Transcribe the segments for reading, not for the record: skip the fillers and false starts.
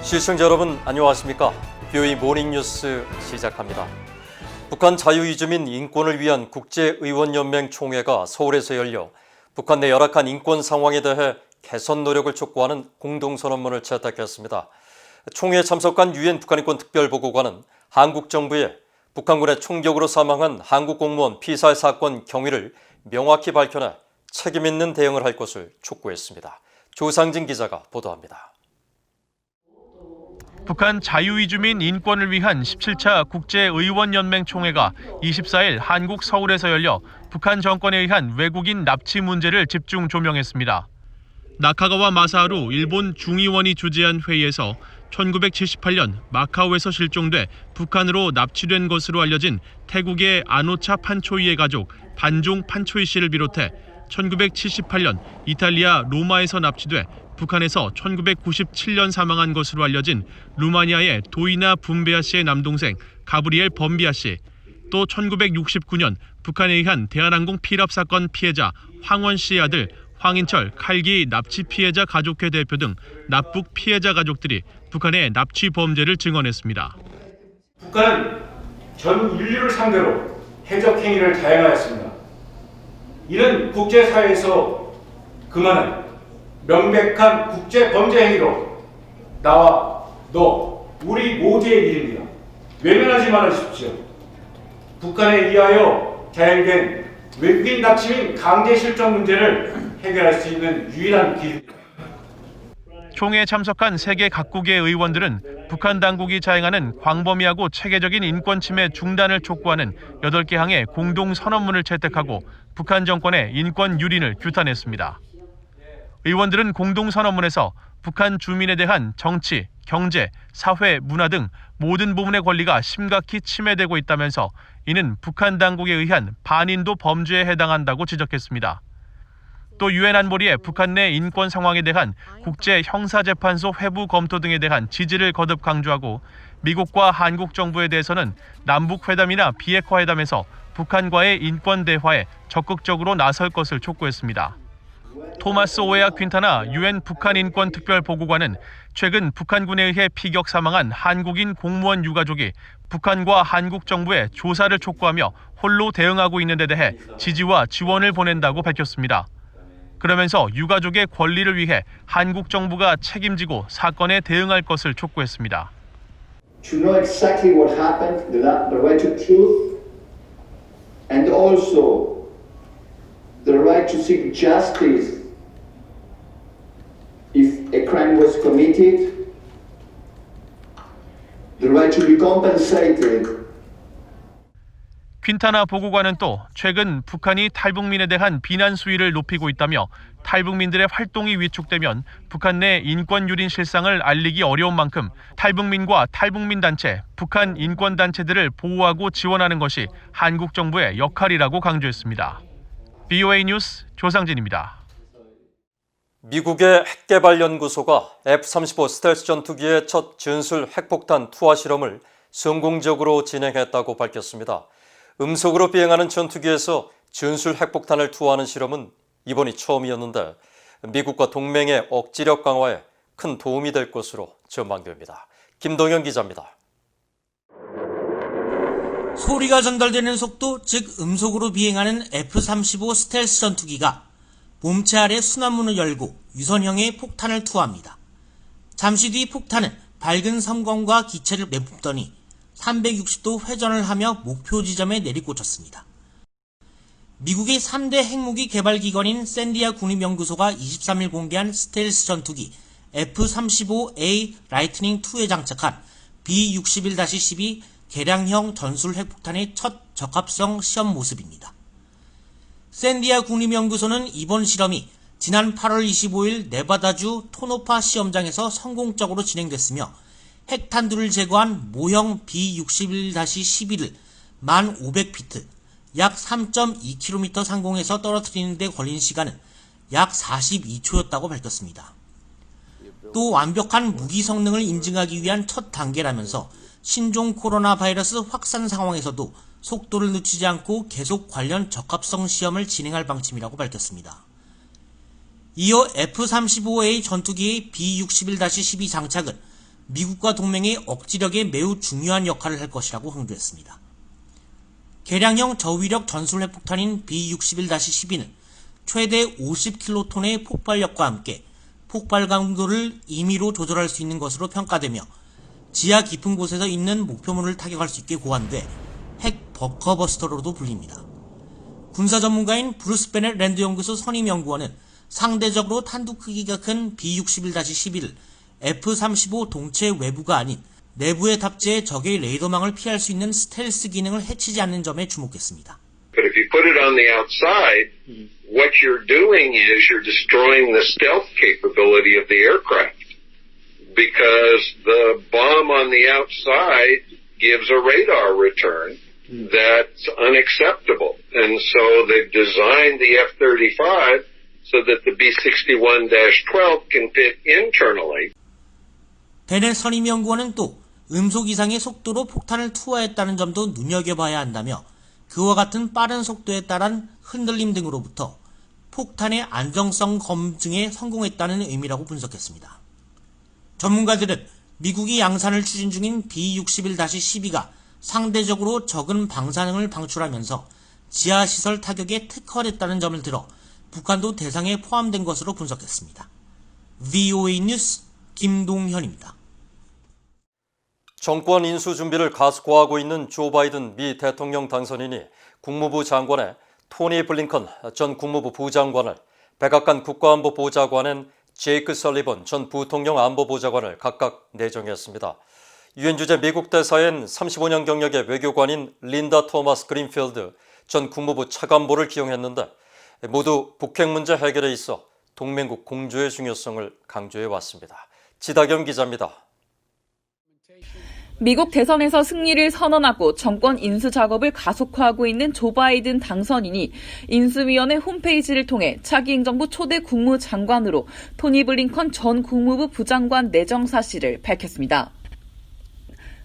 시청자 여러분 안녕하십니까? BOE 모닝뉴스 시작합니다. 북한 자유이주민 인권을 위한 국제의원연맹 총회가 서울에서 열려 북한 내 열악한 인권 상황에 대해 개선 노력을 촉구하는 공동선언문을 채택했습니다. 총회에 참석한 유엔 북한인권 특별보고관은 한국 정부의 북한군의 총격으로 사망한 한국 공무원 피살 사건 경위를 명확히 밝혀내 책임 있는 대응을 할 것을 촉구했습니다. 조상진 기자가 보도합니다. 북한 자유이주민 인권을 위한 17차 국제의원연맹 총회가 24일 한국 서울에서 열려 북한 정권에 의한 외국인 납치 문제를 집중 조명했습니다. 나카가와 마사하루 일본 중의원이 주재한 회의에서 1978년 마카오에서 실종돼 북한으로 납치된 것으로 알려진 태국의 아노차 판초이의 가족 반종 판초이 씨를 비롯해 1978년 이탈리아 로마에서 납치돼 북한에서 1997년 사망한 것으로 알려진 루마니아의 도이나 분베아 씨의 남동생 가브리엘 범비아 씨, 또 1969년 북한에 의한 대한항공 피랍 사건 피해자 황원 씨의 아들 황인철 칼기 납치 피해자 가족회 대표 등 납북 피해자 가족들이 북한의 납치 범죄를 증언했습니다. 북한은 전 인류를 상대로 해적 행위를 다양하였습니다. 이는 국제사회에서 금하는 명백한 국제범죄 행위로 나와 너, 우리 모두의 일입니다. 외면하지 말아주십시오. 북한에 의하여 자행된 외국인 납치 및 강제 실종 문제를 해결할 수 있는 유일한 길. 총회에 참석한 세계 각국의 의원들은 북한 당국이 자행하는 광범위하고 체계적인 인권 침해 중단을 촉구하는 8개 항의 공동 선언문을 채택하고 북한 정권의 인권 유린을 규탄했습니다. 의원들은 공동 선언문에서 북한 주민에 대한 정치, 경제, 사회, 문화 등 모든 부분의 권리가 심각히 침해되고 있다면서 이는 북한 당국에 의한 반인도 범죄에 해당한다고 지적했습니다. 또 유엔 안보리의 북한 내 인권 상황에 대한 국제 형사재판소 회부 검토 등에 대한 지지를 거듭 강조하고 미국과 한국 정부에 대해서는 남북 회담이나 비핵화 회담에서 북한과의 인권 대화에 적극적으로 나설 것을 촉구했습니다. 토마스 오에아 퀸타나 유엔 북한 인권 특별보고관은 최근 북한군에 의해 피격 사망한 한국인 공무원 유가족이 북한과 한국 정부에 조사를 촉구하며 홀로 대응하고 있는 데 대해 지지와 지원을 보낸다고 밝혔습니다. 그러면서 유가족의 권리를 위해 한국 정부가 책임지고 사건에 대응할 것을 촉구했습니다. To know exactly what happened, the right to truth, and also the right to seek justice if a crime was committed, the right to be compensated. 퀸타나 보고관은 또 최근 북한이 탈북민에 대한 비난 수위를 높이고 있다며 탈북민들의 활동이 위축되면 북한 내 인권 유린 실상을 알리기 어려운 만큼 탈북민과 탈북민 단체, 북한 인권 단체들을 보호하고 지원하는 것이 한국 정부의 역할이라고 강조했습니다. BOA 뉴스 조상진입니다. 미국의 핵개발연구소가 F-35 스텔스 전투기의 첫 전술 핵폭탄 투하 실험을 성공적으로 진행했다고 밝혔습니다. 음속으로 비행하는 전투기에서 전술 핵폭탄을 투하하는 실험은 이번이 처음이었는데 미국과 동맹의 억지력 강화에 큰 도움이 될 것으로 전망됩니다. 김동현 기자입니다. 소리가 전달되는 속도, 즉 음속으로 비행하는 F-35 스텔스 전투기가 몸체 아래 순환문을 열고 유선형의 폭탄을 투하합니다. 잠시 뒤 폭탄은 밝은 섬광과 기체를 내뿜더니 360도 회전을 하며 목표 지점에 내리꽂혔습니다. 미국의 3대 핵무기 개발 기관인 샌디아 군립연구소가 23일 공개한 스텔스 전투기 F-35A 라이트닝2에 장착한 B-61-12 개량형 전술 핵폭탄의 첫 적합성 시험 모습입니다. 샌디아 군립연구소는 이번 실험이 지난 8월 25일 네바다주 토노파 시험장에서 성공적으로 진행됐으며 핵탄두를 제거한 모형 B-61-12를 1500피트, 약 3.2km 상공에서 떨어뜨리는 데 걸린 시간은 약 42초였다고 밝혔습니다. 또 완벽한 무기 성능을 인증하기 위한 첫 단계라면서 신종 코로나 바이러스 확산 상황에서도 속도를 늦추지 않고 계속 관련 적합성 시험을 진행할 방침이라고 밝혔습니다. 이어 F-35A 전투기의 B-61-12 장착은 미국과 동맹의 억지력에 매우 중요한 역할을 할 것이라고 강조했습니다. 개량형 저위력 전술핵폭탄인 B-61-12는 최대 50킬로톤의 폭발력과 함께 폭발 강도를 임의로 조절할 수 있는 것으로 평가되며 지하 깊은 곳에서 있는 목표물을 타격할 수 있게 고안돼 핵 버커버스터로도 불립니다. 군사 전문가인 브루스 베넷 랜드 연구소 선임 연구원은 상대적으로 탄두 크기가 큰 B-61-11을 F-35 동체 외부가 아닌 내부에 탑재해 적의 레이더망을 피할 수 있는 스텔스 기능을 해치지 않는 점에 주목했습니다. But if you put it on the outside, what you're doing is you're destroying the stealth capability of the aircraft. Because the bomb on the outside gives a radar return that's unacceptable. And so they've designed the F-35 so that the B-61-12 can fit internally. 베넷 선임 연구원은 또 음속 이상의 속도로 폭탄을 투하했다는 점도 눈여겨봐야 한다며 그와 같은 빠른 속도에 따른 흔들림 등으로부터 폭탄의 안정성 검증에 성공했다는 의미라고 분석했습니다. 전문가들은 미국이 양산을 추진 중인 B-61-12가 상대적으로 적은 방사능을 방출하면서 지하시설 타격에 특화됐다는 점을 들어 북한도 대상에 포함된 것으로 분석했습니다. VOA 뉴스 김동현입니다. 정권 인수 준비를 가속화하고 있는 조 바이든 미 대통령 당선인이 국무부 장관에 토니 블링컨 전 국무부 부장관을, 백악관 국가안보보좌관엔 제이크 설리번 전 부통령 안보보좌관을 각각 내정했습니다. 유엔 주재 미국 대사엔 35년 경력의 외교관인 린다 토마스 그린필드 전 국무부 차관보를 기용했는데 모두 북핵 문제 해결에 있어 동맹국 공조의 중요성을 강조해 왔습니다. 지다겸 기자입니다. 미국 대선에서 승리를 선언하고 정권 인수 작업을 가속화하고 있는 조 바이든 당선인이 인수위원회 홈페이지를 통해 차기 행정부 초대 국무장관으로 토니 블링컨 전 국무부 부장관 내정 사실을 밝혔습니다.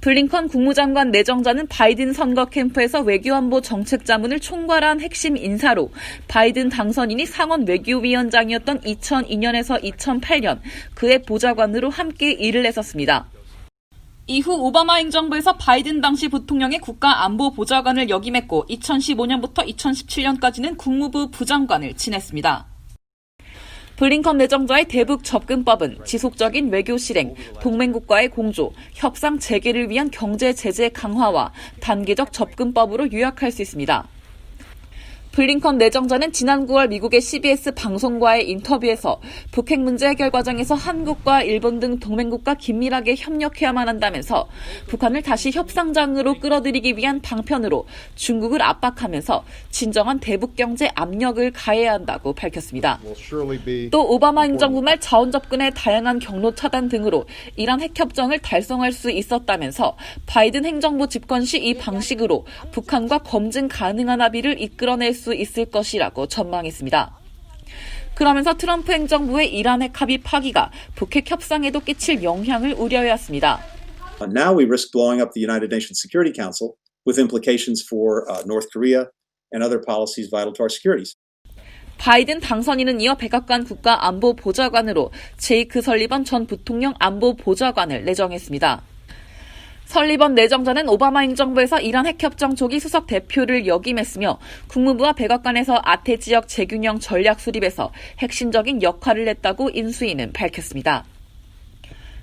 블링컨 국무장관 내정자는 바이든 선거 캠프에서 외교안보 정책 자문을 총괄한 핵심 인사로 바이든 당선인이 상원 외교위원장이었던 2002년에서 2008년 그의 보좌관으로 함께 일을 했었습니다. 이후 오바마 행정부에서 바이든 당시 부통령의 국가안보보좌관을 역임했고 2015년부터 2017년까지는 국무부 부장관을 지냈습니다. 블링컨 내정자의 대북 접근법은 지속적인 외교 실행, 동맹국과의 공조, 협상 재개를 위한 경제 제재 강화와 단계적 접근법으로 요약할 수 있습니다. 블링컨 내정자는 지난 9월 미국의 CBS 방송과의 인터뷰에서 북핵 문제 해결 과정에서 한국과 일본 등 동맹국과 긴밀하게 협력해야만 한다면서 북한을 다시 협상장으로 끌어들이기 위한 방편으로 중국을 압박하면서 진정한 대북 경제 압력을 가해야 한다고 밝혔습니다. 또 오바마 행정부 말 자원 접근의 다양한 경로 차단 등으로 이란 핵협정을 달성할 수 있었다면서 바이든 행정부 집권 시 이 방식으로 북한과 검증 가능한 합의를 이끌어낼 수 있을 것이라고 전망했습니다. 그러면서 트럼프 행정부의 이란 핵 합의 파기가 북핵 협상에도 끼칠 영향을 우려해왔습니다. Now we risk blowing up the United Nations Security Council with implications for North Korea and other policies vital to our security. 바이든 당선인은 이어 백악관 국가안보보좌관으로 제이크 설리번 전 부통령 안보보좌관을 내정했습니다. 설리번 내정자는 오바마 행정부에서 이란 핵협정 초기 수석 대표를 역임했으며 국무부와 백악관에서 아태 지역 재균형 전략 수립에서 핵심적인 역할을 했다고 인수위는 밝혔습니다.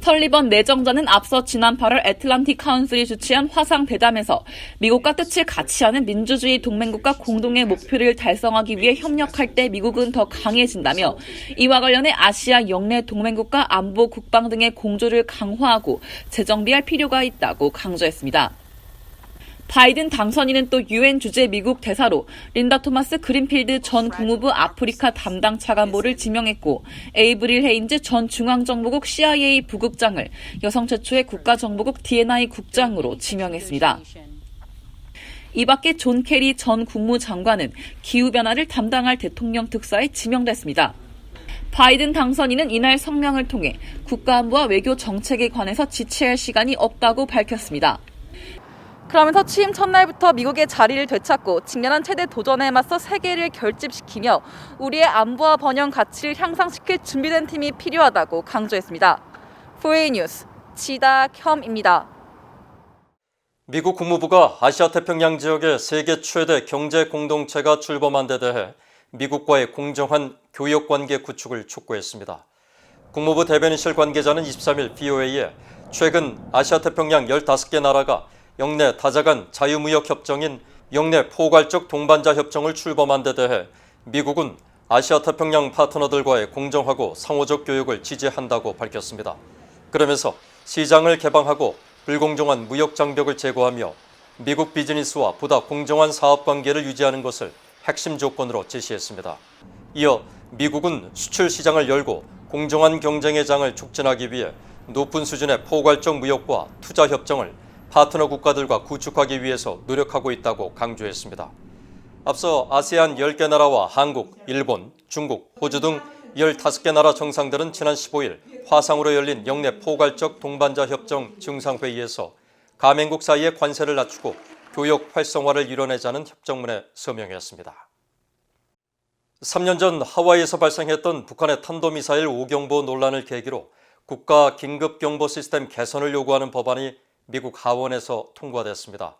설리번 내정자는 앞서 지난 8월 애틀란틱 카운슬이 주최한 화상 대담에서 미국과 뜻을 같이 하는 민주주의 동맹국가 공동의 목표를 달성하기 위해 협력할 때 미국은 더 강해진다며 이와 관련해 아시아 영내 동맹국가 안보 국방 등의 공조를 강화하고 재정비할 필요가 있다고 강조했습니다. 바이든 당선인은 또 유엔 주재 미국 대사로 린다 토마스 그린필드 전 국무부 아프리카 담당 차관보를 지명했고 에이브릴 헤인즈 전 중앙정보국 CIA 부국장을 여성 최초의 국가정보국 D&I 국장으로 지명했습니다. 이 밖에 존 케리 전 국무장관은 기후변화를 담당할 대통령 특사에 지명됐습니다. 바이든 당선인은 이날 성명을 통해 국가안보와 외교 정책에 관해서 지체할 시간이 없다고 밝혔습니다. 그러면서 취임 첫날부터 미국의 자리를 되찾고 직면한 최대 도전에 맞서 세계를 결집시키며 우리의 안보와 번영 가치를 향상시킬 준비된 팀이 필요하다고 강조했습니다. VOA 뉴스 지다혐입니다. 미국 국무부가 아시아태평양 지역의 세계 최대 경제 공동체가 출범한 데 대해 미국과의 공정한 교역관계 구축을 촉구했습니다. 국무부 대변인실 관계자는 23일 BOA에 최근 아시아태평양 15개 나라가 영내 다자간 자유무역협정인 영내 포괄적 동반자 협정을 출범한 데 대해 미국은 아시아태평양 파트너들과의 공정하고 상호적 교역을 지지한다고 밝혔습니다. 그러면서 시장을 개방하고 불공정한 무역 장벽을 제거하며 미국 비즈니스와 보다 공정한 사업 관계를 유지하는 것을 핵심 조건으로 제시했습니다. 이어 미국은 수출 시장을 열고 공정한 경쟁의 장을 촉진하기 위해 높은 수준의 포괄적 무역과 투자 협정을 파트너 국가들과 구축하기 위해서 노력하고 있다고 강조했습니다. 앞서 아세안 10개 나라와 한국, 일본, 중국, 호주 등 15개 나라 정상들은 지난 15일 화상으로 열린 영내 포괄적 동반자 협정 정상회의에서 가맹국 사이의 관세를 낮추고 교역 활성화를 이뤄내자는 협정문에 서명했습니다. 3년 전 하와이에서 발생했던 북한의 탄도미사일 5경보 논란을 계기로 국가 긴급경보 시스템 개선을 요구하는 법안이 미국 하원에서 통과됐습니다.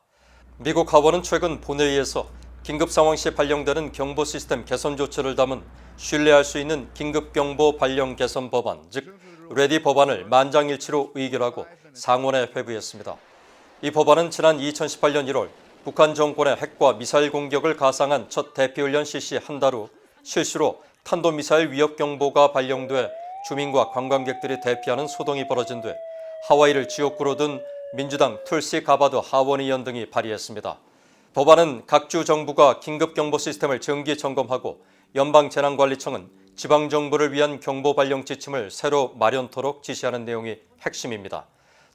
미국 하원은 최근 본회의에서 긴급상황 시 발령되는 경보 시스템 개선 조치를 담은 신뢰할 수 있는 긴급경보 발령 개선 법안, 즉 레디 법안을 만장일치로 의결하고 상원에 회부했습니다. 이 법안은 지난 2018년 1월 북한 정권의 핵과 미사일 공격을 가상한 첫 대피훈련 실시 한 달 후 실시로 탄도미사일 위협 경보가 발령돼 주민과 관광객들이 대피하는 소동이 벌어진 뒤 하와이를 지역구로 둔 민주당 툴시 가바드 하원의원 등이 발의했습니다. 법안은 각 주 정부가 긴급경보 시스템을 정기 점검하고 연방재난관리청은 지방정부를 위한 경보 발령 지침을 새로 마련토록 지시하는 내용이 핵심입니다.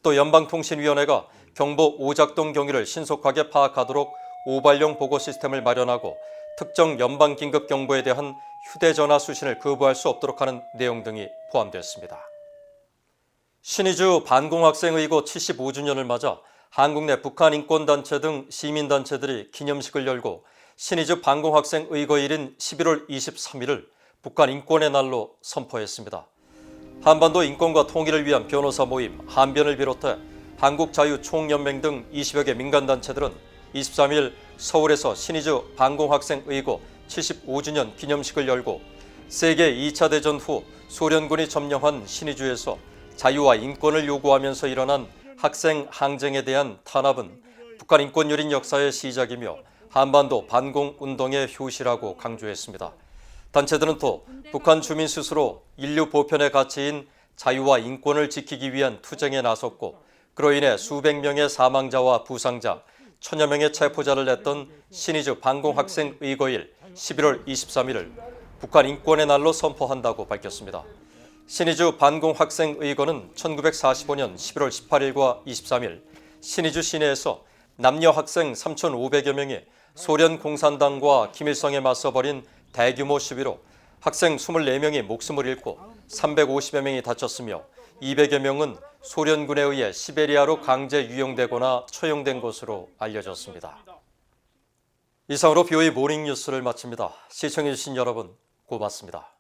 또 연방통신위원회가 경보 오작동 경위를 신속하게 파악하도록 오발령 보고 시스템을 마련하고 특정 연방긴급경보에 대한 휴대전화 수신을 거부할 수 없도록 하는 내용 등이 포함되었습니다. 신의주 반공학생의고 75주년을 맞아 한국 내 북한 인권단체 등 시민단체들이 기념식을 열고 신의주 반공학생의거일인 11월 23일을 북한 인권의 날로 선포했습니다. 한반도 인권과 통일을 위한 변호사 모임 한변을 비롯해 한국자유총연맹 등 20여 개 민간단체들은 23일 서울에서 신의주 반공학생의고 75주년 기념식을 열고 세계 2차 대전 후 소련군이 점령한 신의주에서 자유와 인권을 요구하면서 일어난 학생 항쟁에 대한 탄압은 북한 인권 유린 역사의 시작이며 한반도 반공운동의 효시라고 강조했습니다. 단체들은 또 북한 주민 스스로 인류 보편의 가치인 자유와 인권을 지키기 위한 투쟁에 나섰고 그로 인해 수백 명의 사망자와 부상자, 천여 명의 체포자를 냈던 신의주 반공학생의거일 11월 23일을 북한 인권의 날로 선포한다고 밝혔습니다. 신의주 반공학생의거는 1945년 11월 18일과 23일 신의주 시내에서 남녀 학생 3,500여 명이 소련 공산당과 김일성에 맞서 벌인 대규모 시위로 학생 24명이 목숨을 잃고 350여 명이 다쳤으며 200여 명은 소련군에 의해 시베리아로 강제 유용되거나 처형된 것으로 알려졌습니다. 이상으로 BOA 모닝뉴스를 마칩니다. 시청해주신 여러분 고맙습니다.